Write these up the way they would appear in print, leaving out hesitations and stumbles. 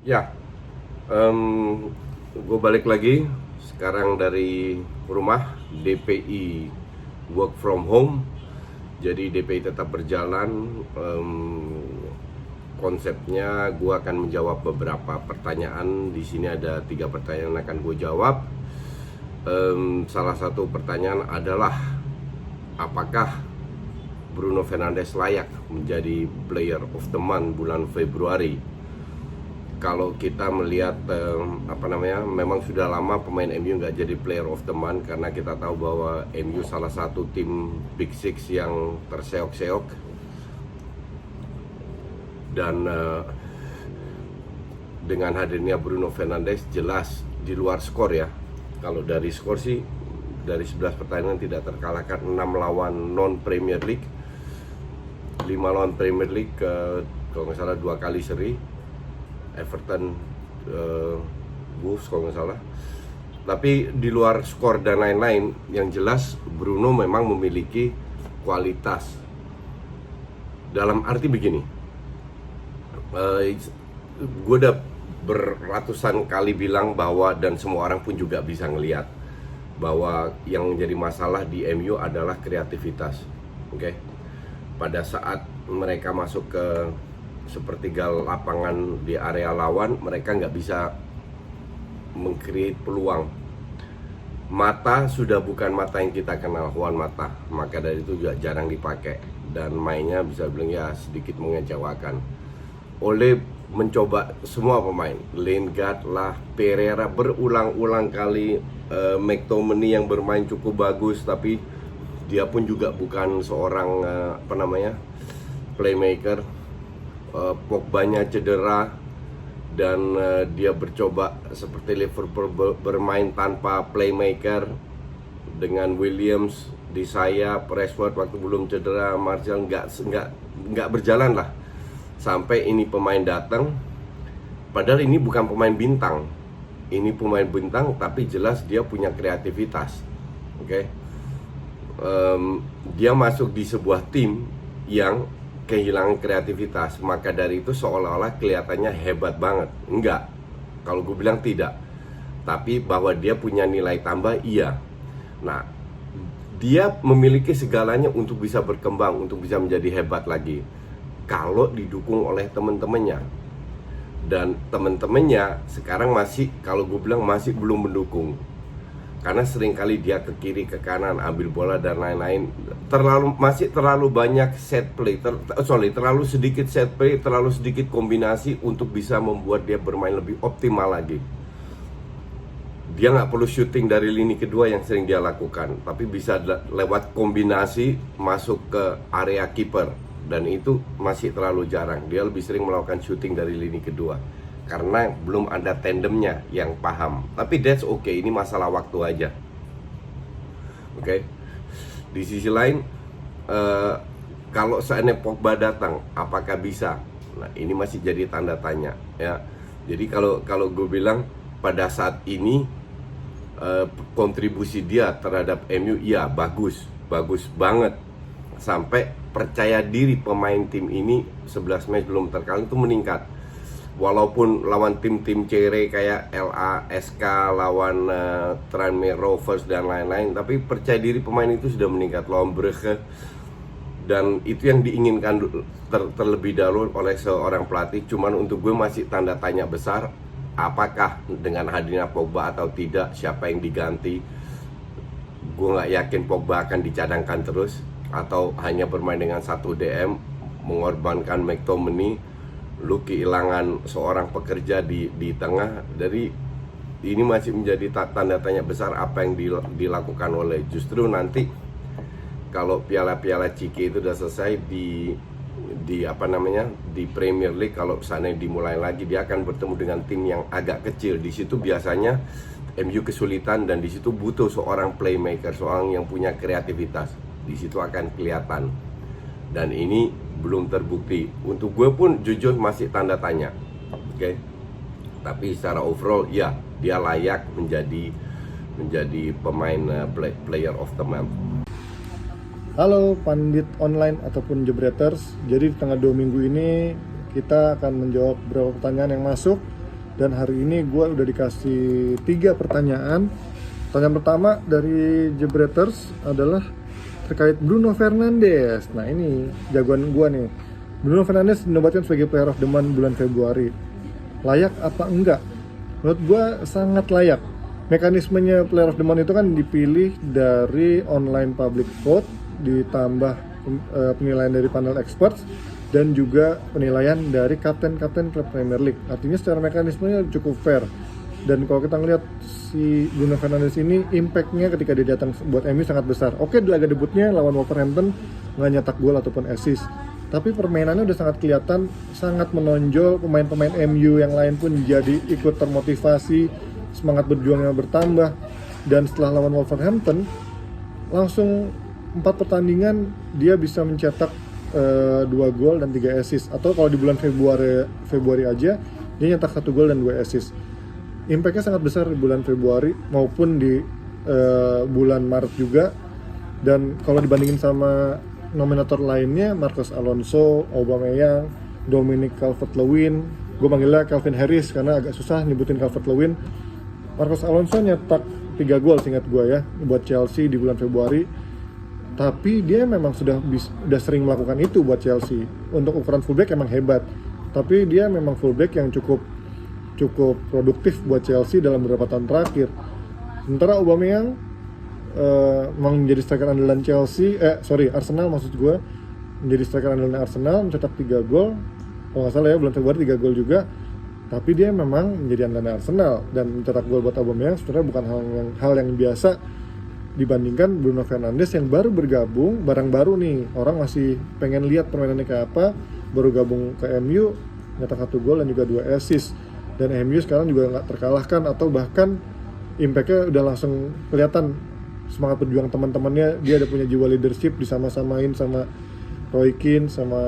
Ya, gue balik lagi sekarang dari rumah. DPI work from home, jadi DPI tetap berjalan. Konsepnya gue akan menjawab beberapa pertanyaan. Di sini ada 3 pertanyaan yang akan gue jawab. Salah satu pertanyaan adalah apakah Bruno Fernandes layak menjadi Player of the Month bulan Februari. Kalau kita melihat memang sudah lama pemain MU nggak jadi Player of the Month, karena kita tahu bahwa MU salah satu tim Big Six yang terseok-seok. Dan dengan hadirnya Bruno Fernandes, jelas di luar skor ya. Kalau dari skor sih, dari 11 pertandingan tidak terkalahkan, 6 lawan non Premier League, 5 lawan Premier League, kalau nggak salah 2 kali seri, Everton, Wolves kalau nggak salah. Tapi di luar skor dan lain-lain, yang jelas Bruno memang memiliki kualitas. Dalam arti begini, gue udah beratusan kali bilang bahwa, dan semua orang pun juga bisa ngelihat bahwa yang menjadi masalah di MU adalah kreativitas. Oke? Pada saat mereka masuk ke sepertiga lapangan di area lawan, mereka nggak bisa meng-create peluang. Mata sudah bukan mata yang kita kenal, Juan Mata, maka dari itu juga jarang dipakai, dan mainnya bisa bilang ya sedikit mengecewakan. Oleh mencoba semua pemain, Lingard lah, Pereira berulang-ulang kali, McTominay yang bermain cukup bagus, tapi dia pun juga bukan seorang playmaker. Pogba-nya cedera, dan dia bercoba seperti Liverpool bermain tanpa playmaker dengan Williams di sayap, Rashford waktu belum cedera, Martial nggak berjalan lah. Sampai ini pemain datang, padahal ini bukan pemain bintang. Ini pemain bintang tapi jelas dia punya kreativitas. Oke? Dia masuk di sebuah tim yang kehilangan kreativitas, maka dari itu seolah-olah kelihatannya hebat banget. Enggak, kalau gue bilang tidak. Tapi bahwa dia punya nilai tambah, iya. Nah, dia memiliki segalanya untuk bisa berkembang, untuk bisa menjadi hebat lagi, kalau didukung oleh teman-temannya. Dan teman-temannya sekarang masih, kalau gue bilang masih belum mendukung, karena seringkali dia ke kiri, ke kanan, ambil bola dan lain-lain. Masih terlalu banyak set play, terlalu sedikit set play, terlalu sedikit kombinasi untuk bisa membuat dia bermain lebih optimal lagi. Dia nggak perlu shooting dari lini kedua yang sering dia lakukan, tapi bisa lewat kombinasi masuk ke area kiper, dan itu masih terlalu jarang. Dia lebih sering melakukan shooting dari lini kedua karena belum ada tandemnya yang paham. Tapi that's okay, ini masalah waktu aja. Oke. Di sisi lain, kalau seandainya Pogba datang, apakah bisa? Nah, ini masih jadi tanda tanya ya. Jadi kalau gue bilang pada saat ini, kontribusi dia terhadap MU ya bagus banget. Sampai percaya diri pemain tim ini 11 match belum terkalahkan itu meningkat. Walaupun lawan tim-tim cere kayak LASK, lawan Tranmere Rovers dan lain-lain, tapi percaya diri pemain itu sudah meningkat lawan Brugge. Dan itu yang diinginkan terlebih dahulu oleh seorang pelatih. Cuman untuk gue masih tanda tanya besar, apakah dengan hadirnya Pogba atau tidak, siapa yang diganti. Gue nggak yakin Pogba akan dicadangkan terus, atau hanya bermain dengan 1 DM, mengorbankan McTominay. Lu kehilangan seorang pekerja di tengah. Dari ini masih menjadi tanda tanya besar apa yang dilakukan oleh, justru nanti kalau piala-piala Ciki itu udah selesai di Premier League, kalau sana dimulai lagi, dia akan bertemu dengan tim yang agak kecil. Di situ biasanya MU kesulitan, dan di situ butuh seorang playmaker, seorang yang punya kreativitas. Di situ akan kelihatan. Dan ini belum terbukti. Untuk gue pun jujur masih tanda tanya. Oke. Tapi secara overall ya, dia layak menjadi pemain player of the month. Halo pandit online ataupun jebreters. Jadi di tanggal 2 minggu ini kita akan menjawab beberapa pertanyaan yang masuk. Dan hari ini gue udah dikasih 3 pertanyaan. Pertanyaan pertama dari Jebreters adalah terkait Bruno Fernandes. Nah ini jagoan gue nih. Bruno Fernandes dinobatkan sebagai Player of the Month bulan Februari. Layak apa enggak? Menurut gue sangat layak. Mekanismenya Player of the Month itu kan dipilih dari online public vote, ditambah penilaian dari panel experts, dan juga penilaian dari kapten-kapten klub Premier League. Artinya secara mekanismenya cukup fair. Dan kalau kita ngelihat si Bruno Fernandes ini, impact-nya ketika dia datang buat MU sangat besar. Oke, di laga debutnya lawan Wolverhampton nggak nyetak gol ataupun assist, tapi permainannya udah sangat kelihatan, sangat menonjol. Pemain-pemain MU yang lain pun jadi ikut termotivasi, semangat berjuangnya bertambah. Dan setelah lawan Wolverhampton, langsung 4 pertandingan dia bisa mencetak 2 gol dan 3 assist. Atau kalau di bulan Februari aja dia nyetak 1 gol dan 2 assist. Impact-nya sangat besar di bulan Februari maupun di bulan Maret juga. Dan kalau dibandingin sama nominator lainnya, Marcos Alonso, Aubameyang, Dominic Calvert-Lewin, gue manggilnya Calvin Harris karena agak susah nyebutin Calvert-Lewin. Marcos Alonso nyetak 3 gol seingat gue ya buat Chelsea di bulan Februari. Tapi dia memang sudah sering melakukan itu buat Chelsea. Untuk ukuran fullback emang hebat. Tapi dia memang fullback yang cukup produktif buat Chelsea dalam beberapa tahun terakhir. Sementara Aubameyang memang menjadi striker andalan Arsenal maksud gue. Menjadi striker andalan Arsenal, mencetak 3 gol. Kalau nggak salah ya, bulan Februari 3 gol juga. Tapi dia memang menjadi andalan Arsenal. Dan mencetak gol buat Aubameyang sebenarnya bukan hal yang biasa dibandingkan Bruno Fernandes yang baru bergabung, barang baru nih, orang masih pengen lihat permainannya kayak apa, baru gabung ke MU, nyetak 1 gol dan juga 2 assist. Dan MU sekarang juga nggak terkalahkan, atau bahkan impact-nya udah langsung kelihatan, semangat berjuang teman-temannya. Dia ada punya jiwa leadership, disama-samain sama Roy Keane, sama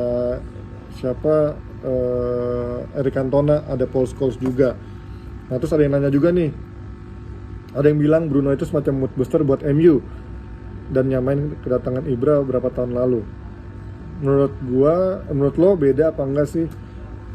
Eric Cantona, ada Paul Scholes juga. Nah terus ada yang nanya juga nih, ada yang bilang Bruno itu semacam mood booster buat MU dan nyamain kedatangan Ibra beberapa tahun lalu. Menurut lo beda apa enggak sih?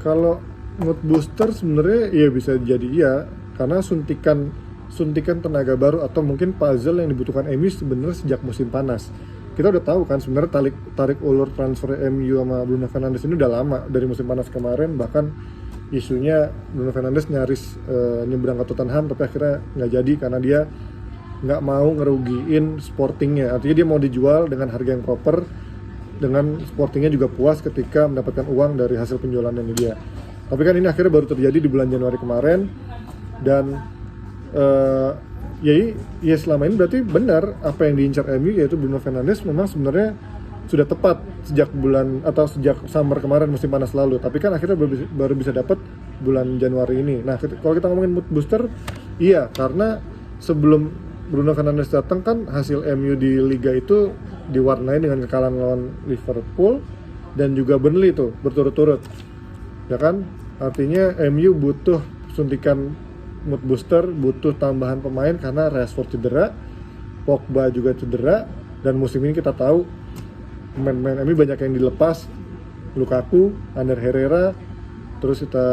Kalau mood booster sebenarnya ya bisa jadi iya, karena suntikan tenaga baru atau mungkin puzzle yang dibutuhkan MU sebenarnya sejak musim panas. Kita udah tahu kan sebenarnya tarik ulur transfer MU sama Bruno Fernandes ini udah lama, dari musim panas kemarin. Bahkan isunya Bruno Fernandes nyaris nyebrang ke Tottenham, tapi akhirnya nggak jadi karena dia nggak mau ngerugiin Sportingnya. Artinya dia mau dijual dengan harga yang proper, dengan Sportingnya juga puas ketika mendapatkan uang dari hasil penjualannya dia. Tapi kan ini akhirnya baru terjadi di bulan Januari kemarin. Dan ya selama ini berarti benar apa yang diincar MU, yaitu Bruno Fernandes memang sebenarnya sudah tepat sejak summer kemarin, musim panas lalu. Tapi kan akhirnya baru bisa dapat bulan Januari ini. Nah kalau kita ngomongin mood booster, iya, karena sebelum Bruno Fernandes datang kan hasil MU di Liga itu diwarnai dengan kekalahan lawan Liverpool dan juga Burnley itu berturut-turut, ya kan? Artinya MU butuh suntikan mood booster, butuh tambahan pemain karena Rashford cedera, Pogba juga cedera, dan musim ini kita tahu pemain-pemain MU banyak yang dilepas, Lukaku, Ander Herrera, terus kita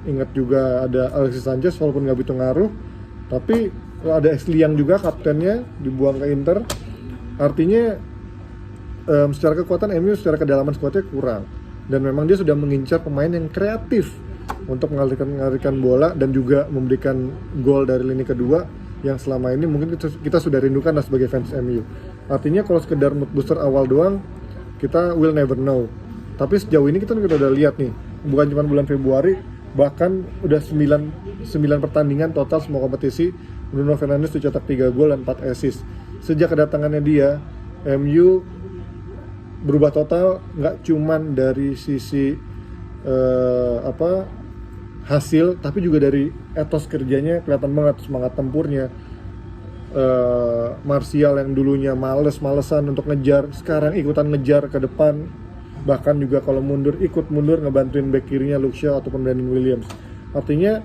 ingat juga ada Alexis Sanchez walaupun nggak begitu ngaruh, tapi ada Ashley Young juga kaptennya dibuang ke Inter. Artinya secara kekuatan MU, secara kedalaman skuadnya kurang, dan memang dia sudah mengincar pemain yang kreatif untuk mengalirkan bola dan juga memberikan gol dari lini kedua yang selama ini mungkin kita sudah rindukan lah sebagai fans MU. Artinya kalau sekedar mood booster awal doang, kita will never know. Tapi sejauh ini kita udah lihat nih, bukan cuma bulan Februari, bahkan udah 9 pertandingan total semua kompetisi, Bruno Fernandes dicetak 3 gol dan 4 assist. Sejak kedatangannya dia, MU berubah total, nggak cuman dari sisi hasil, tapi juga dari etos kerjanya kelihatan banget, semangat tempurnya. Martial yang dulunya males-malesan untuk ngejar, sekarang ikutan ngejar ke depan, bahkan juga kalau ikut mundur ngebantuin back kirinya Luke Shaw ataupun Brandon Williams. Artinya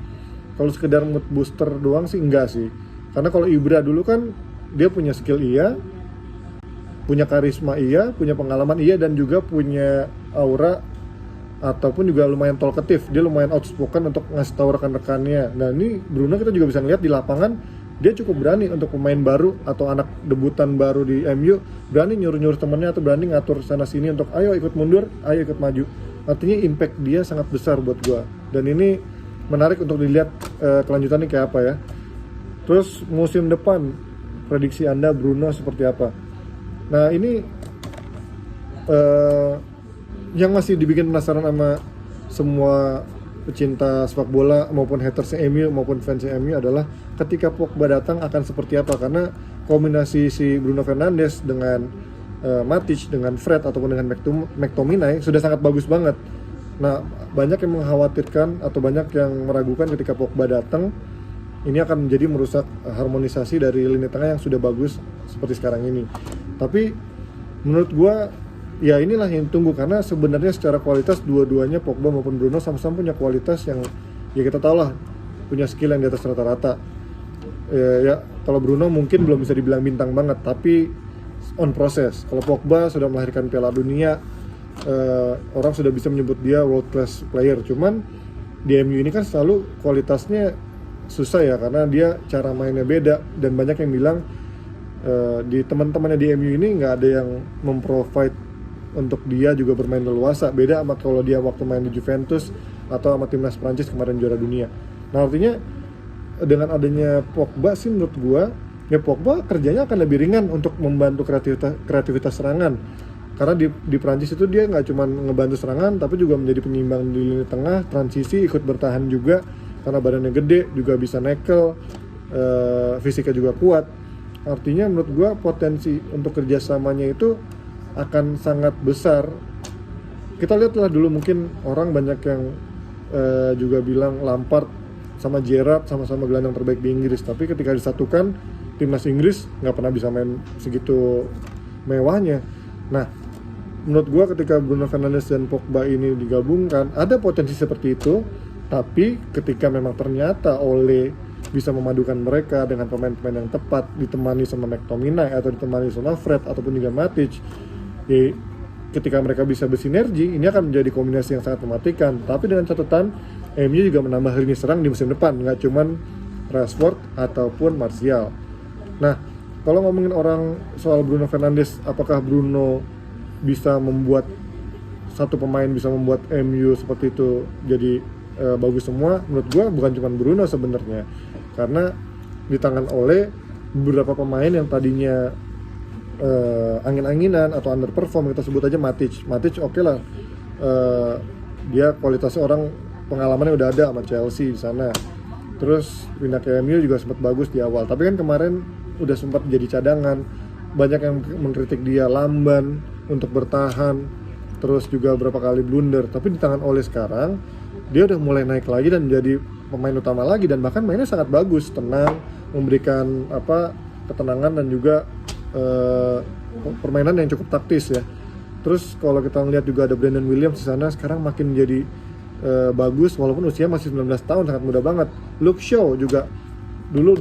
kalau sekedar mood booster doang sih enggak sih, karena kalau Ibra dulu kan dia punya skill iya, punya karisma iya, punya pengalaman iya, dan juga punya aura ataupun juga lumayan talkative. Dia lumayan outspoken untuk ngasih tahu rekan-rekannya. Nah ini Bruno kita juga bisa lihat di lapangan, dia cukup berani untuk pemain baru atau anak debutan baru di MU, berani nyuruh-nyuruh temennya atau berani ngatur sana sini untuk ayo ikut mundur, ayo ikut maju. Artinya impact dia sangat besar buat gua. Dan ini menarik untuk dilihat kelanjutannya kayak apa ya. Terus musim depan prediksi Anda Bruno seperti apa? Nah ini yang masih dibikin penasaran sama semua pecinta sepak bola maupun haters MU maupun fans MU adalah ketika Pogba datang akan seperti apa, karena kombinasi si Bruno Fernandes dengan Matic dengan Fred ataupun dengan McTominay sudah sangat bagus banget. Nah banyak yang mengkhawatirkan atau banyak yang meragukan ketika Pogba datang ini akan menjadi merusak harmonisasi dari lini tengah yang sudah bagus seperti sekarang ini. Tapi menurut gua ya inilah yang tunggu, karena sebenarnya secara kualitas dua-duanya Pogba maupun Bruno sama-sama punya kualitas yang ya kita tahu lah punya skill yang di atas rata-rata. Ya kalau Bruno mungkin belum bisa dibilang bintang banget, tapi on proses. Kalau Pogba sudah melahirkan Piala Dunia, orang sudah bisa menyebut dia world class player. Cuman di MU ini kan selalu kualitasnya susah ya, karena dia cara mainnya beda dan banyak yang bilang di teman-temannya di MU ini nggak ada yang memprovide untuk dia juga bermain leluasa. Beda sama kalau dia waktu main di Juventus atau sama timnas Prancis kemarin juara dunia. Nah artinya dengan adanya Pogba sih menurut gua ya Pogba kerjanya akan lebih ringan untuk membantu kreativitas serangan, karena di Prancis itu dia nggak cuma ngebantu serangan tapi juga menjadi penyeimbang di lini tengah, transisi, ikut bertahan juga karena badannya gede, juga bisa nekel, fisiknya juga kuat. Artinya menurut gua potensi untuk kerjasamanya itu akan sangat besar. Kita lihatlah dulu, mungkin orang banyak yang juga bilang Lampard sama Gerrard sama-sama gelandang terbaik di Inggris, tapi ketika disatukan timnas Inggris nggak pernah bisa main segitu mewahnya. Nah menurut gua ketika Bruno Fernandes dan Pogba ini digabungkan ada potensi seperti itu, tapi ketika memang ternyata Ole bisa memadukan mereka dengan pemain-pemain yang tepat, ditemani sama McTominay atau ditemani sama Fred ataupun juga Matic, ya, ketika mereka bisa bersinergi, ini akan menjadi kombinasi yang sangat mematikan. Tapi dengan catatan, MU juga menambah lini serang di musim depan, nggak cuman Rashford ataupun Martial. Nah, kalau ngomongin orang soal Bruno Fernandes, apakah Bruno bisa membuat satu pemain bisa membuat MU seperti itu jadi bagus semua? Menurut gua bukan cuma Bruno sebenarnya, karena di tangan Ole beberapa pemain yang tadinya angin-anginan atau underperform, kita sebut aja Matic oke lah, dia kualitasnya orang pengalamannya udah ada sama Chelsea di sana, terus pindah ke MU juga sempat bagus di awal, tapi kan kemarin udah sempat jadi cadangan. Banyak yang mengkritik dia lamban untuk bertahan, terus juga berapa kali blunder. Tapi di tangan Ole sekarang dia udah mulai naik lagi dan jadi pemain utama lagi, dan bahkan mainnya sangat bagus, tenang, memberikan ketenangan dan juga permainan yang cukup taktis ya. Terus kalau kita lihat juga ada Brandon Williams di sana, sekarang makin jadi bagus walaupun usia masih 19 tahun, sangat muda banget. Luke Shaw juga dulu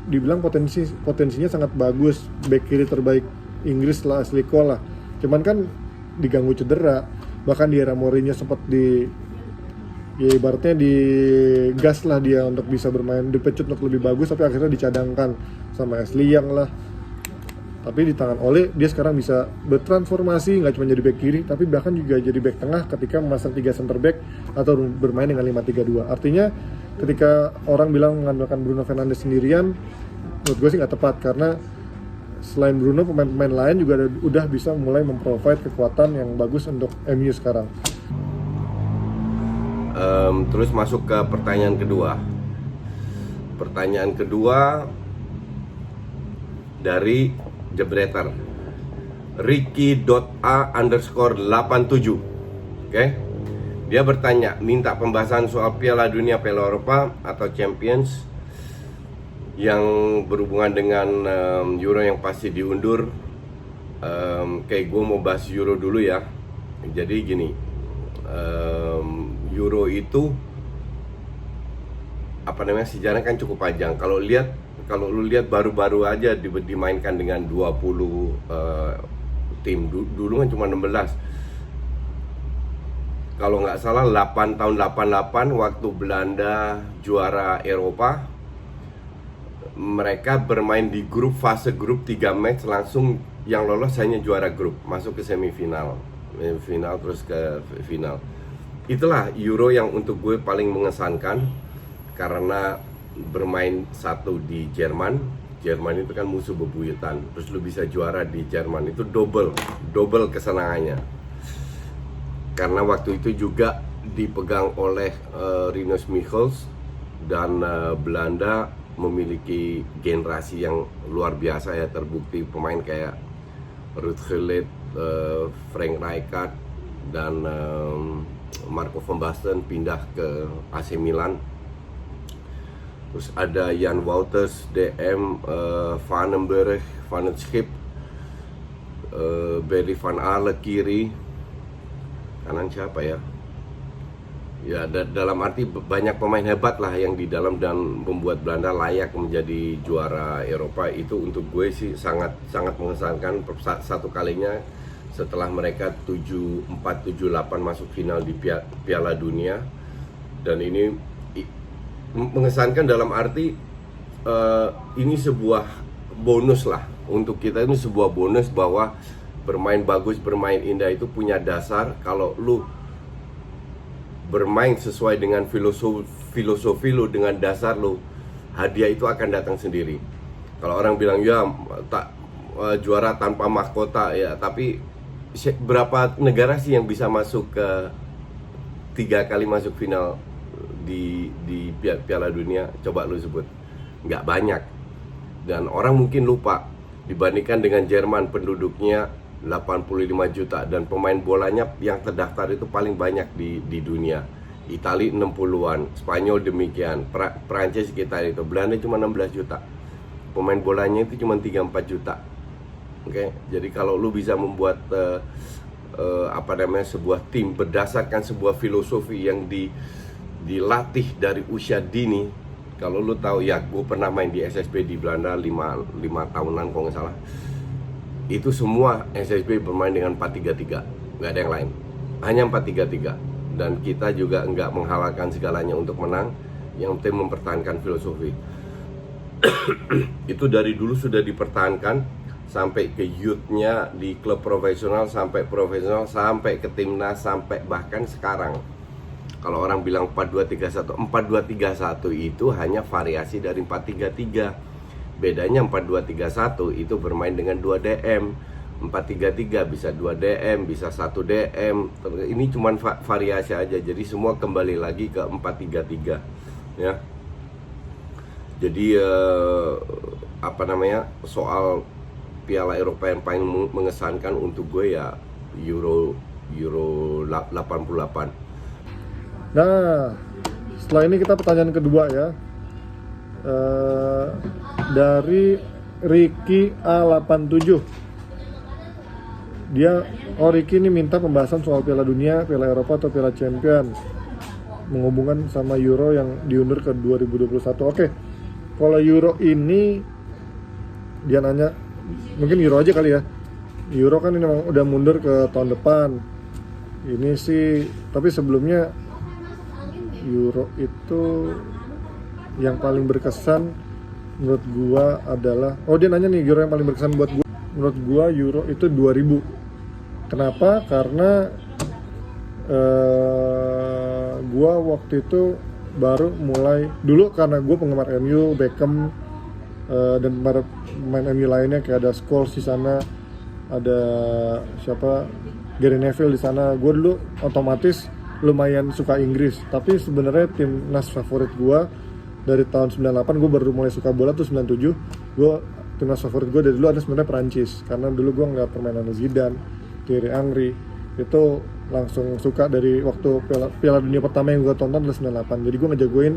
dibilang potensinya sangat bagus, back kiri terbaik Inggris lah, asli lah. Cuman kan diganggu cedera, bahkan di era Mourinho sempat ya ibaratnya digas lah dia untuk bisa bermain, dipecut untuk lebih bagus, tapi akhirnya dicadangkan sama Ashley Young lah. Tapi di tangan Ole dia sekarang bisa bertransformasi, nggak cuma jadi back kiri tapi bahkan juga jadi back tengah ketika memasang 3 center back atau bermain dengan 5-3-2. Artinya ketika orang bilang mengandalkan Bruno Fernandes sendirian, menurut gue sih nggak tepat, karena selain Bruno pemain-pemain lain juga udah bisa mulai memprovide kekuatan yang bagus untuk MU sekarang. Terus masuk ke pertanyaan kedua. Pertanyaan kedua dari Jebreter Ricky.A_87. Oke. Dia bertanya, minta pembahasan soal Piala Dunia, Piala Eropa atau Champions yang berhubungan dengan Euro yang pasti diundur. Kayak gue mau bahas Euro dulu ya. Jadi gini, Euro itu sejarahnya kan cukup panjang. Kalau lu lihat baru-baru aja dimainkan dengan 20 tim. Dulu kan cuma 16. kalau nggak salah 8 tahun 88 waktu Belanda juara Eropa, mereka bermain di grup, fase grup 3 match, langsung yang lolos hanya juara grup, masuk ke semifinal, terus ke final. Itulah Euro yang untuk gue paling mengesankan, karena bermain satu di Jerman itu kan musuh bebuyutan, terus lu bisa juara di Jerman, itu double kesenangannya. Karena waktu itu juga dipegang oleh Rinus Michels, dan Belanda memiliki generasi yang luar biasa ya, terbukti pemain kayak Ruud Gullit, Frank Rijkaard, dan Marco van Basten pindah ke AC Milan. Terus ada Jan Wouters, DM, Vandenberg, Van het Schip, Barry van Arle kiri, kanan siapa ya? Ya, dalam arti banyak pemain hebat lah yang di dalam dan membuat Belanda layak menjadi juara Eropa. Itu untuk gue sih sangat mengesankan, satu kalinya setelah mereka 74-78 masuk final di Piala Dunia. Dan ini mengesankan dalam arti ini sebuah bonus lah untuk kita, ini sebuah bonus bahwa bermain bagus, bermain indah itu punya dasar. Kalau lu bermain sesuai dengan filosofi lu, dengan dasar lu, hadiah itu akan datang sendiri. Kalau orang bilang ya juara tanpa mahkota ya, tapi berapa negara sih yang bisa masuk ke 3 kali masuk final di Piala Dunia? Coba lu sebut. Nggak banyak. Dan orang mungkin lupa, dibandingkan dengan Jerman penduduknya 85 juta dan pemain bolanya yang terdaftar itu paling banyak di dunia. Italia 60-an, Spanyol demikian, Prancis sekitar itu, Belanda cuma 16 juta. Pemain bolanya itu cuma 3-4 juta. Oke, jadi kalau lu bisa membuat sebuah tim berdasarkan sebuah filosofi yang dilatih dari usia dini. Kalau lu tahu ya, gue pernah main di SSB di Belanda 5 tahunan kalau nggak salah. Itu semua SSB bermain dengan 4-3-3, nggak ada yang lain, hanya 4-3-3. Dan kita juga nggak menghalalkan segalanya untuk menang, yang penting mempertahankan filosofi. Itu dari dulu sudah dipertahankan, sampai ke youth-nya di klub profesional, sampai profesional, sampai ke timnas, sampai bahkan sekarang. Kalau orang bilang 4-2-3-1, 4-2-3-1 itu hanya variasi dari 4-3-3. Bedanya 4-2-3-1 itu bermain dengan 2 DM. 4-3-3 bisa 2 DM, bisa 1 DM. Ini cuma variasi aja. Jadi semua kembali lagi ke 4-3-3 ya. Jadi soal Piala Eropa yang paling mengesankan untuk gue ya Euro 88. Nah, setelah ini kita pertanyaan kedua ya. Dari Ricky A87. Ricky ini minta pembahasan soal Piala Dunia, Piala Eropa atau Piala Champion, menghubungkan sama Euro yang diundur ke 2021. Oke. Kalau Euro ini dia nanya, mungkin Euro aja kali ya. Euro kan ini memang udah mundur ke tahun depan. Ini sih, tapi sebelumnya Euro itu yang paling berkesan menurut gua adalah, dia nanya nih Euro yang paling berkesan buat gua. Menurut gua Euro itu 2000. Kenapa? Karena gua waktu itu baru mulai, dulu karena gua penggemar MU, Beckham, dan para pemain MU lainnya kayak ada Scholes di sana, ada Gary Neville di sana. Gua dulu otomatis lumayan suka Inggris, tapi sebenarnya timnas favorit gua dari tahun 98, gue baru mulai suka bola tuh 97. Timnas favorit gue dari dulu ada sebenarnya Prancis, karena dulu gue ngeliat permainan Zidane, Thierry Henry, itu langsung suka dari waktu Piala Dunia pertama yang gue tonton adalah 98. Jadi gue ngejagoin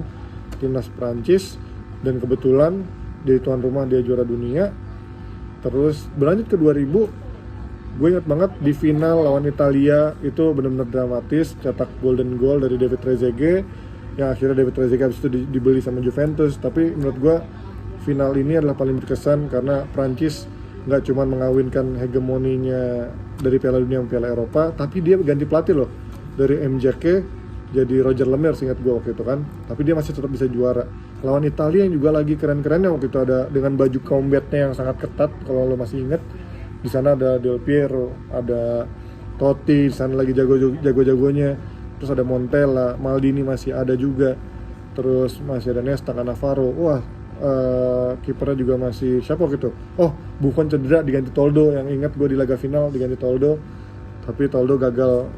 timnas Prancis, dan kebetulan di tuan rumah dia juara dunia. Terus berlanjut ke 2000, gue ingat banget di final lawan Italia itu benar-benar dramatis, cetak golden goal dari David Trezeguet, yang akhirnya David Trezeguet habis itu dibeli sama Juventus. Tapi menurut gue final ini adalah paling berkesan karena Prancis nggak cuma mengawinkan hegemoninya dari Piala Dunia ke Piala Eropa, tapi dia ganti pelatih loh. dari MJK jadi Roger Lemire seingat gue waktu itu kan, tapi dia masih tetap bisa juara lawan Italia yang juga lagi keren-kerennya waktu itu, ada dengan baju combatnya yang sangat ketat kalau lo masih inget. Di sana ada Del Piero, ada Totti, di sana lagi jago-jagonya, terus ada Montella, Maldini masih ada juga, terus masih ada Nesta, Cannavaro, wah kipernya juga masih siapa gitu, oh Buffon cedera diganti Toldo, yang ingat gue di laga final diganti Toldo, tapi Toldo gagal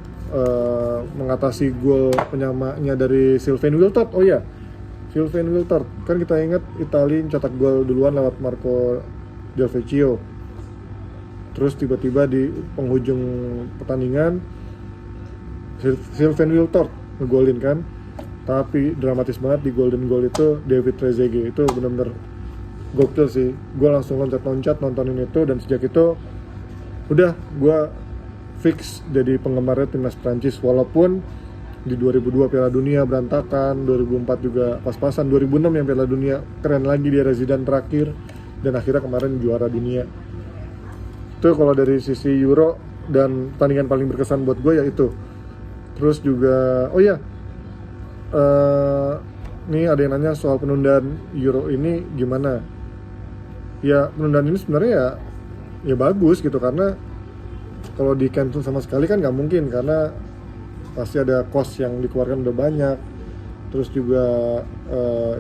mengatasi gol penyamanya dari Sylvain Wiltord. Oh iya, Sylvain Wiltord kan kita ingat Italia cetak gol duluan lewat Marco Del Vecchio, terus tiba-tiba di penghujung pertandingan Sylvain Wiltord ngegolin kan, tapi dramatis banget di golden goal itu David Trezeguet, itu benar-benar gokil sih. Gue langsung loncat-loncat nontonin itu, dan sejak itu udah gue fix jadi penggemarnya timnas Prancis, walaupun di 2002 Piala Dunia berantakan, 2004 juga pas-pasan, 2006 yang Piala Dunia keren lagi di era Zidane terakhir, dan akhirnya kemarin juara dunia. Itu kalau dari sisi Euro, dan pertandingan paling berkesan buat gue ya itu. Terus juga, oh ya, nih ada yang nanya soal penundaan Euro ini gimana. Ya penundaan ini sebenarnya ya bagus gitu, karena kalau di cancel sama sekali kan nggak mungkin, karena pasti ada cost yang dikeluarkan udah banyak. Terus juga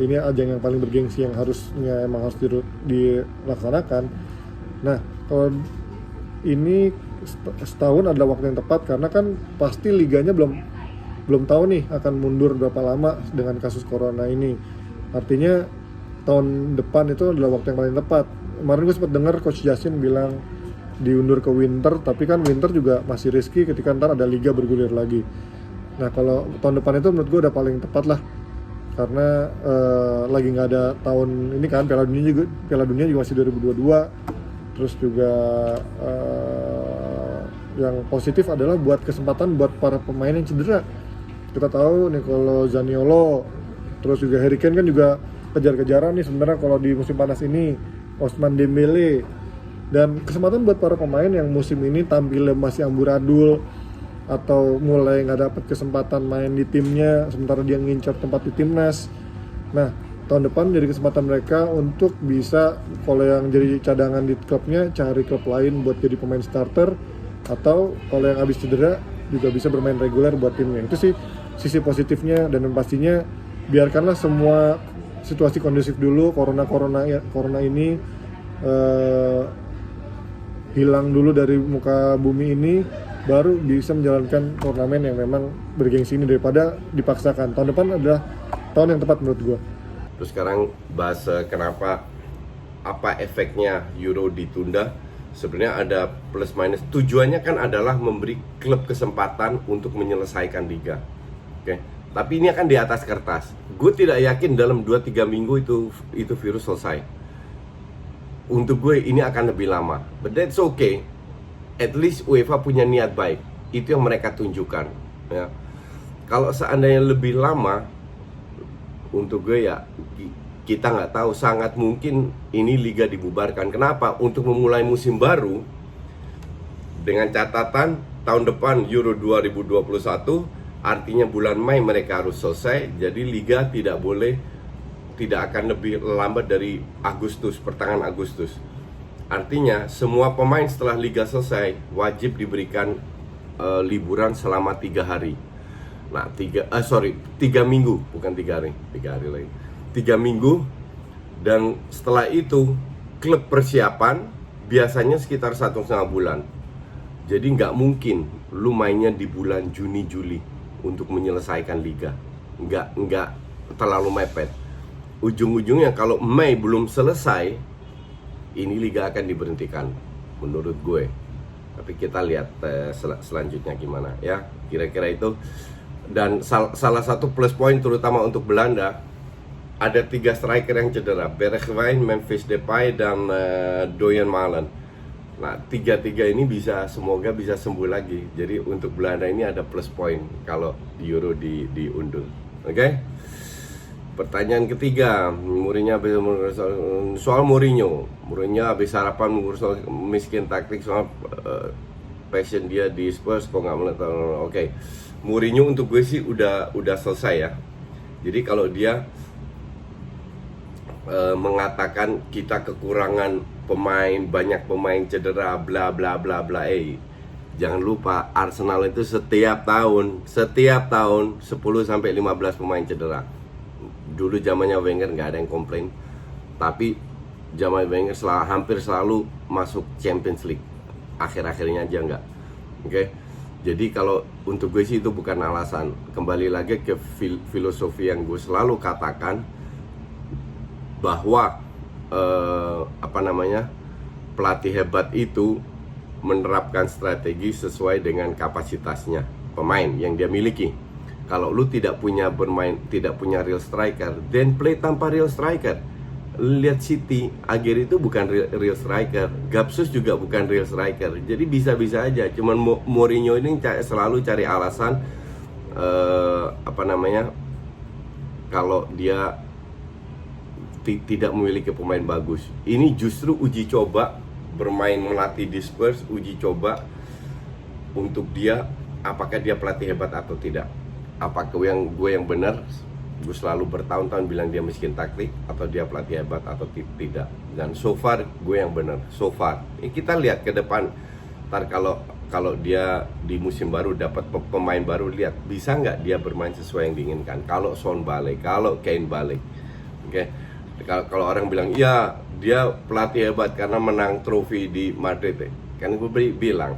ini ajang yang paling bergengsi yang harusnya emang harus dilaksanakan. Nah kalau ini setahun adalah waktu yang tepat, karena kan pasti liganya belum tahu nih akan mundur berapa lama dengan kasus corona ini. Artinya tahun depan itu adalah waktu yang paling tepat. Kemarin gue sempat dengar Coach Justin bilang diundur ke winter, tapi kan winter juga masih risky ketika ntar ada liga bergulir lagi. Nah kalau tahun depan itu menurut gue udah paling tepat lah, karena lagi nggak ada tahun ini kan, Piala Dunia juga masih 2022. Terus juga yang positif adalah buat kesempatan buat para pemain yang cedera. Kita tahu Nicolo Zaniolo, terus juga Harry Kane kan juga kejar-kejaran nih sebenarnya kalau di musim panas ini, Ousmane Dembele. Dan kesempatan buat para pemain yang musim ini tampilnya masih amburadul atau mulai nggak dapat kesempatan main di timnya sementara dia ngincar tempat di timnas. Nah tahun depan jadi kesempatan mereka untuk bisa, kalau yang jadi cadangan di klubnya, cari klub lain buat jadi pemain starter, atau kalau yang habis cedera juga bisa bermain reguler buat timnya. Itu sih sisi positifnya, dan pastinya biarkanlah semua situasi kondusif dulu, corona ini hilang dulu dari muka bumi ini, baru bisa menjalankan turnamen yang memang bergengsi ini, daripada dipaksakan. Tahun depan adalah tahun yang tepat menurut gue. Terus sekarang bahas kenapa, apa efeknya Euro ditunda. Sebenarnya ada plus minus. Tujuannya kan adalah memberi klub kesempatan untuk menyelesaikan liga. Oke. Tapi ini akan di atas kertas. Gue tidak yakin dalam 2-3 minggu itu virus selesai. Untuk gue ini akan lebih lama. But that's okay. At least UEFA punya niat baik. Itu yang mereka tunjukkan. Ya. Kalau seandainya lebih lama, untuk gue ya kita nggak tahu, sangat mungkin ini liga dibubarkan. Kenapa? Untuk memulai musim baru dengan catatan tahun depan Euro 2021, artinya bulan Mei mereka harus selesai. Jadi liga tidak akan lebih lambat dari Agustus, pertengahan Agustus. Artinya semua pemain setelah liga selesai wajib diberikan liburan selama 3 hari. Nah, 3 minggu, bukan 3 hari, 3 hari lagi. 3 minggu, dan setelah itu klub persiapan biasanya sekitar 1,5 bulan. Jadi nggak mungkin lu mainnya di bulan Juni Juli untuk menyelesaikan liga. Nggak terlalu mepet. Ujung-ujungnya kalau Mei belum selesai, ini liga akan diberhentikan menurut gue. Tapi kita lihat selanjutnya gimana ya, kira-kira itu. Dan salah satu plus point terutama untuk Belanda, ada 3 striker yang cedera, Bergwijn, Memphis Depay, dan Doyen Malen. Nah, 3 ini semoga bisa sembuh lagi. Jadi untuk Belanda ini ada plus point kalau Euro diundur. Oke? Pertanyaan ketiga, soal Mourinho habis harapan mengurus miskin taktik soal passion dia di Spurs kok nggak melihat. Oke. Mourinho untuk gue sih udah selesai ya. Jadi kalau dia mengatakan kita kekurangan pemain, banyak pemain cedera, bla bla bla bla, jangan lupa Arsenal itu setiap tahun 10 sampai 15 pemain cedera. Dulu zamannya Wenger nggak ada yang komplain, tapi zaman Wenger hampir selalu masuk Champions League. Akhir-akhirnya aja nggak. Oke. Jadi kalau untuk gue sih itu bukan alasan. Kembali lagi ke filosofi yang gue selalu katakan, bahwa pelatih hebat itu menerapkan strategi sesuai dengan kapasitasnya pemain yang dia miliki. Kalau lu tidak punya real striker, then play tanpa real striker. Lihat City, Aguero itu bukan real striker, Gapsus juga bukan real striker. Jadi bisa-bisa aja. Cuman Mourinho ini selalu cari alasan kalau dia tidak memiliki pemain bagus. Ini justru uji coba bermain melatih di Spurs, uji coba untuk dia apakah dia pelatih hebat atau tidak. Apakah gue yang benar, gue selalu bertahun-tahun bilang dia miskin taktik, atau dia pelatih hebat atau tidak. Dan so far gue yang benar, so far. Kita lihat ke depan, ntar kalau dia di musim baru dapat pemain baru, lihat bisa nggak dia bermain sesuai yang diinginkan. Kalau Son balik, kalau Kane balik, oke. Kalau orang bilang, iya dia pelatih hebat karena menang trofi di Madrid, kan gue bilang,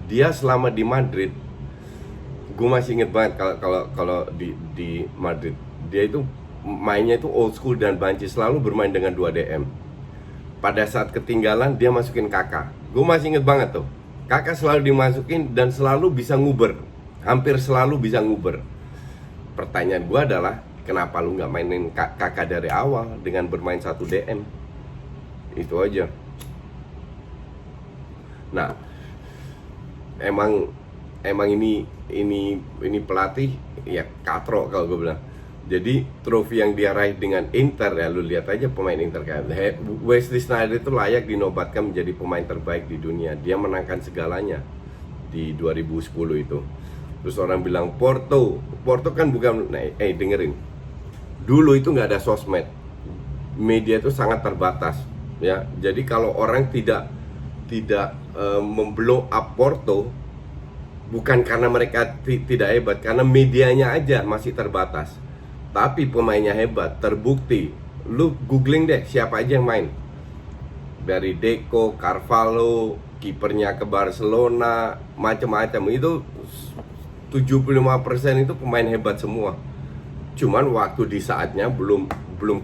dia selama di Madrid, gue masih inget banget kalau di Madrid, dia itu mainnya itu old school dan banci, selalu bermain dengan 2 DM. Pada saat ketinggalan dia masukin Kakak. Gue masih inget banget tuh, Kakak selalu dimasukin dan selalu bisa nguber, hampir selalu bisa nguber. Pertanyaan gue adalah, kenapa lu nggak mainin Kakak dari awal dengan bermain 1 DM? Itu aja. Nah, emang ini pelatih ya katro kalau gue bilang. Jadi trofi yang dia raih dengan Inter ya, lu lihat aja pemain Inter kayak Wesley Sneijder itu layak dinobatkan menjadi pemain terbaik di dunia. Dia menangkan segalanya di 2010 itu. Terus orang bilang Porto kan bukan, dengerin. Dulu itu nggak ada sosmed, media itu sangat terbatas, ya. Jadi kalau orang tidak memblow up Porto, bukan karena mereka tidak hebat, karena medianya aja masih terbatas. Tapi pemainnya hebat, terbukti. Lu googling deh siapa aja yang main. Dari Deco, Carvalho, kipernya ke Barcelona, macam-macam. Itu 75% itu pemain hebat semua. Cuman waktu di saatnya belum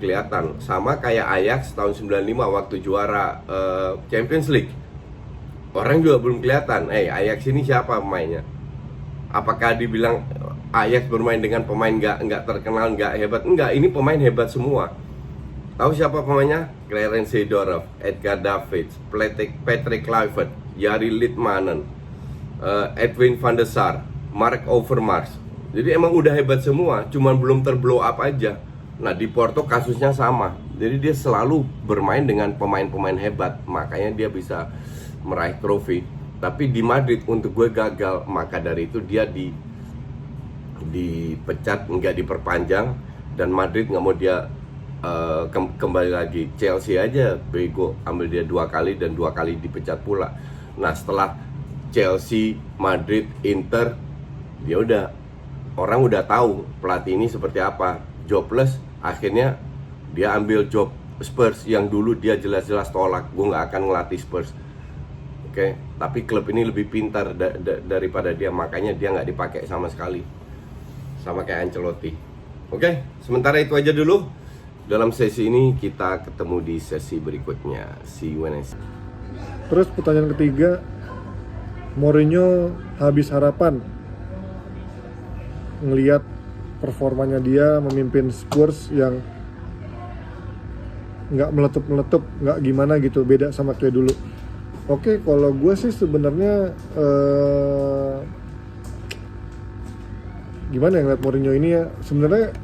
kelihatan. Sama kayak Ajax tahun 95 waktu juara Champions League. Orang juga belum kelihatan. Ajax ini siapa pemainnya? Apakah dibilang Ajax bermain dengan pemain nggak terkenal, nggak hebat? Enggak, ini pemain hebat semua. Tahu siapa pemainnya? Clarence Seedorf, Edgar Davids, Patrick Kluivert, Jari Litmanen, Edwin van der Sar, Mark Overmars. Jadi emang udah hebat semua, cuman belum terblow up aja. Nah di Porto kasusnya sama. Jadi dia selalu bermain dengan pemain-pemain hebat, makanya dia bisa meraih trofi. Tapi di Madrid untuk gue gagal, maka dari itu dia dipecat, nggak diperpanjang, dan Madrid nggak mau dia kembali lagi. Chelsea aja bego, ambil dia 2 kali dan 2 kali dipecat pula. Nah setelah Chelsea, Madrid, Inter, dia udah, orang udah tahu pelatih ini seperti apa, jobless. Akhirnya dia ambil job Spurs yang dulu dia jelas-jelas tolak, gue nggak akan ngelatih Spurs. Oke, tapi klub ini lebih pintar daripada dia, makanya dia nggak dipakai sama sekali, sama kayak Ancelotti. Oke, sementara itu aja dulu dalam sesi ini, kita ketemu di sesi berikutnya. See you Wednesday. Terus pertanyaan ketiga, Mourinho habis harapan ngelihat performanya dia memimpin Spurs yang nggak meletup, nggak gimana gitu, beda sama kayak dulu. Oke, kalau gue sih sebenarnya gimana ya ngeliat Mourinho ini ya, sebenarnya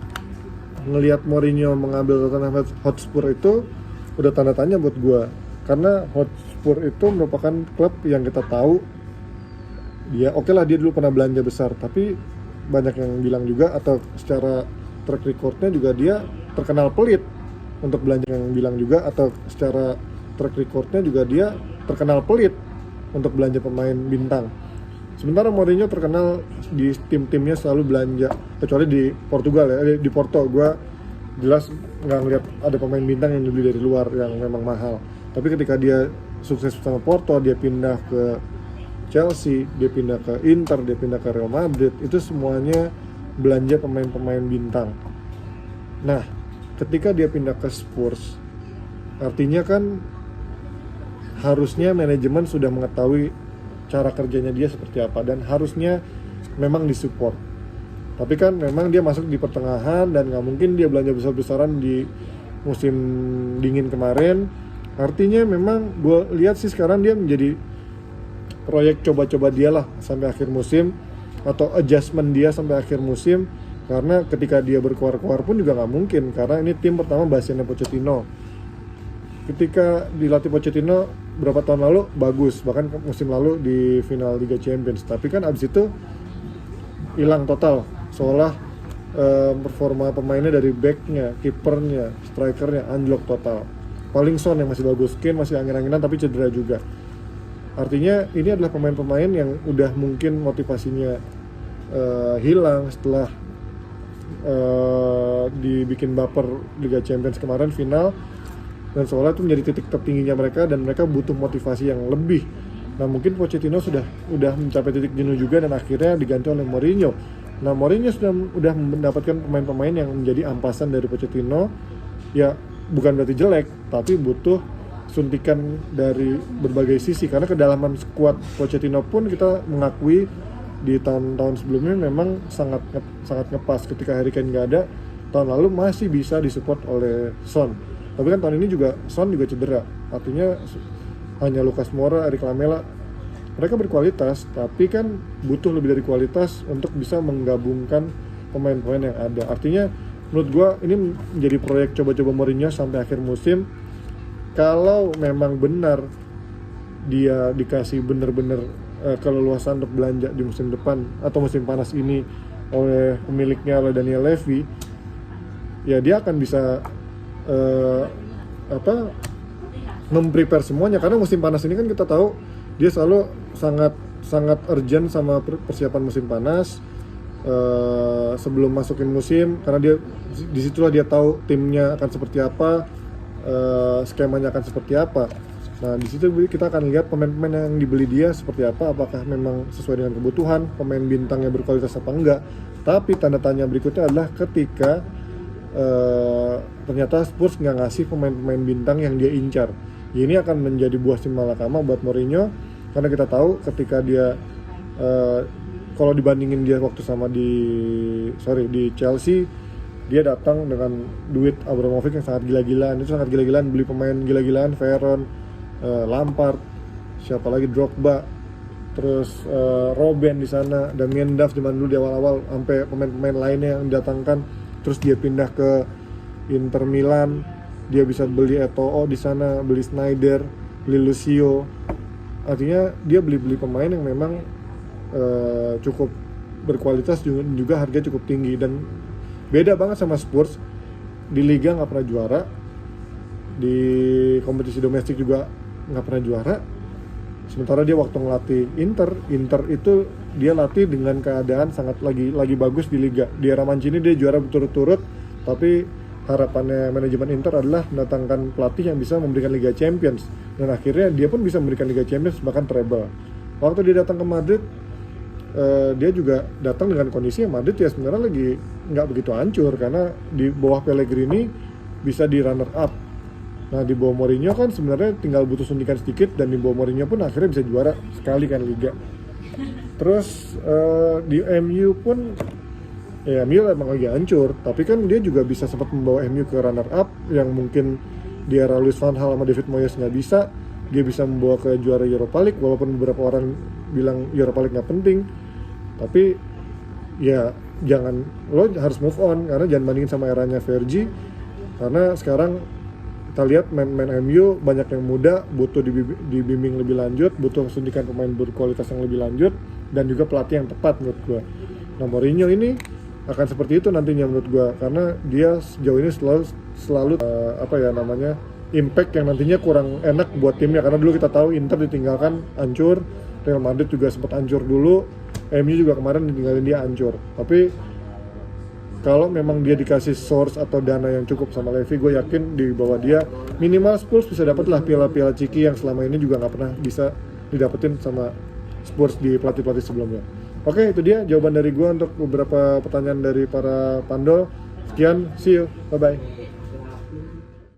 ngelihat Mourinho mengambil Tottenham Hotspur itu udah tanda tanya buat gue, karena Spurs itu merupakan klub yang kita tahu dia oke lah, dia dulu pernah belanja besar, tapi banyak yang bilang juga atau secara track recordnya juga dia terkenal pelit untuk belanja, yang bilang juga atau secara track recordnya juga dia terkenal pelit untuk belanja pemain bintang. Sementara Mourinho terkenal di tim-timnya selalu belanja, kecuali di Portugal ya, di Porto gue jelas nggak ngeliat ada pemain bintang yang dibeli dari luar yang memang mahal. Tapi ketika dia sukses sama Porto, dia pindah ke Chelsea, dia pindah ke Inter, dia pindah ke Real Madrid, itu semuanya belanja pemain-pemain bintang. Nah, ketika dia pindah ke Spurs, artinya kan harusnya manajemen sudah mengetahui cara kerjanya dia seperti apa dan harusnya memang disupport. Tapi kan memang dia masuk di pertengahan dan nggak mungkin dia belanja besar-besaran di musim dingin kemarin. Artinya memang gue lihat sih sekarang dia menjadi proyek coba-coba dia lah sampai akhir musim, atau adjustment dia sampai akhir musim, karena ketika dia berkuar-kuar pun juga nggak mungkin, karena ini tim pertama Bastianini Pochettino. Ketika dilatih Pochettino berapa tahun lalu bagus, bahkan musim lalu di final Liga Champions, tapi kan abis itu hilang total, seolah performa pemainnya dari backnya, kipernya, strikernya anjlok total. Paling Son yang masih bagus, Kane masih angin-anginan tapi cedera juga. Artinya ini adalah pemain-pemain yang udah mungkin motivasinya hilang setelah dibikin baper Liga Champions kemarin final, dan seolah itu menjadi titik tertingginya mereka dan mereka butuh motivasi yang lebih. Nah mungkin Pochettino udah mencapai titik jenuh juga dan akhirnya diganti oleh Mourinho. Nah Mourinho udah mendapatkan pemain-pemain yang menjadi ampasan dari Pochettino. Ya bukan berarti jelek, tapi butuh suntikan dari berbagai sisi, karena kedalaman skuad Pochettino pun kita mengakui di tahun-tahun sebelumnya memang sangat ngepas. Ketika Harry Kane nggak ada, tahun lalu masih bisa disupport oleh Son, tapi kan tahun ini juga Son juga cedera, artinya hanya Lucas Moura, Eric Lamela, mereka berkualitas tapi kan butuh lebih dari kualitas untuk bisa menggabungkan pemain-pemain yang ada. Artinya menurut gue ini menjadi proyek coba-coba Mourinho sampai akhir musim. Kalau memang benar dia dikasih benar-benar keleluasan untuk belanja di musim depan atau musim panas ini oleh pemiliknya, oleh Daniel Levy, ya dia akan bisa memprepare semuanya, karena musim panas ini kan kita tahu dia selalu sangat urgent sama persiapan musim panas sebelum masukin musim, karena dia disitulah dia tahu timnya akan seperti apa, skemanya akan seperti apa. Nah di situ kita akan lihat pemain-pemain yang dibeli dia seperti apa, apakah memang sesuai dengan kebutuhan, pemain bintangnya berkualitas apa enggak. Tapi tanda tanya berikutnya adalah ketika ternyata Spurs nggak ngasih pemain-pemain bintang yang dia incar. Ini akan menjadi buah simalakama buat Mourinho, karena kita tahu ketika dia kalau dibandingin dia waktu sama di Chelsea, dia datang dengan duit Abramovich yang sangat gila-gilaan. Itu sangat gila-gilaan, beli pemain gila-gilaan, Veron, Lampard, siapa lagi, Drogba, terus Robben di sana, Damien Duff zaman dulu di awal-awal, sampai pemain-pemain lainnya yang didatangkan. Terus dia pindah ke Inter Milan, dia bisa beli Eto'o di sana, beli Sneijder, beli Lucio. Artinya dia beli pemain yang memang cukup berkualitas, juga harga cukup tinggi. Dan beda banget sama Spurs, di Liga nggak pernah juara, di kompetisi domestik juga nggak pernah juara. Sementara dia waktu ngelatih Inter itu dia latih dengan keadaan sangat lagi bagus di Liga. Di era Mancini dia juara berturut-turut, tapi harapannya manajemen Inter adalah mendatangkan pelatih yang bisa memberikan Liga Champions, dan akhirnya dia pun bisa memberikan Liga Champions, bahkan treble. Waktu dia datang ke Madrid, dia juga datang dengan kondisi yang Madrid ya sebenarnya lagi nggak begitu hancur, karena di bawah Pellegrini bisa di runner up. Nah di bawah Mourinho kan sebenarnya tinggal butuh suntikan sedikit, dan di bawah Mourinho pun akhirnya bisa juara sekali kan Liga. Terus di MU pun ya MU emang lagi hancur, tapi kan dia juga bisa sempat membawa MU ke runner up yang mungkin di era Louis van Gaal sama David Moyes nggak bisa. Dia bisa membawa ke juara Europa League, walaupun beberapa orang bilang Europa League nggak penting, tapi ya lo harus move on, karena jangan bandingin sama eranya Fergie, karena sekarang kita lihat main MU banyak yang muda, butuh dibimbing lebih lanjut, butuh suntikan pemain berkualitas yang lebih lanjut, dan juga pelatih yang tepat menurut gue. Nah, Mourinho ini akan seperti itu nantinya menurut gue, karena dia sejauh ini selalu impact yang nantinya kurang enak buat timnya, karena dulu kita tahu Inter ditinggalkan hancur, Real Madrid juga sempat hancur dulu, MU juga kemarin ditinggalin dia hancur. Tapi kalau memang dia dikasih source atau dana yang cukup sama Levy, gue yakin di bawah dia minimal Spurs bisa dapat lah piala-piala ciki yang selama ini juga nggak pernah bisa didapetin sama Spurs di pelatih-pelatih sebelumnya. Oke, itu dia jawaban dari gue untuk beberapa pertanyaan dari para pandol. Sekian, see you, bye-bye.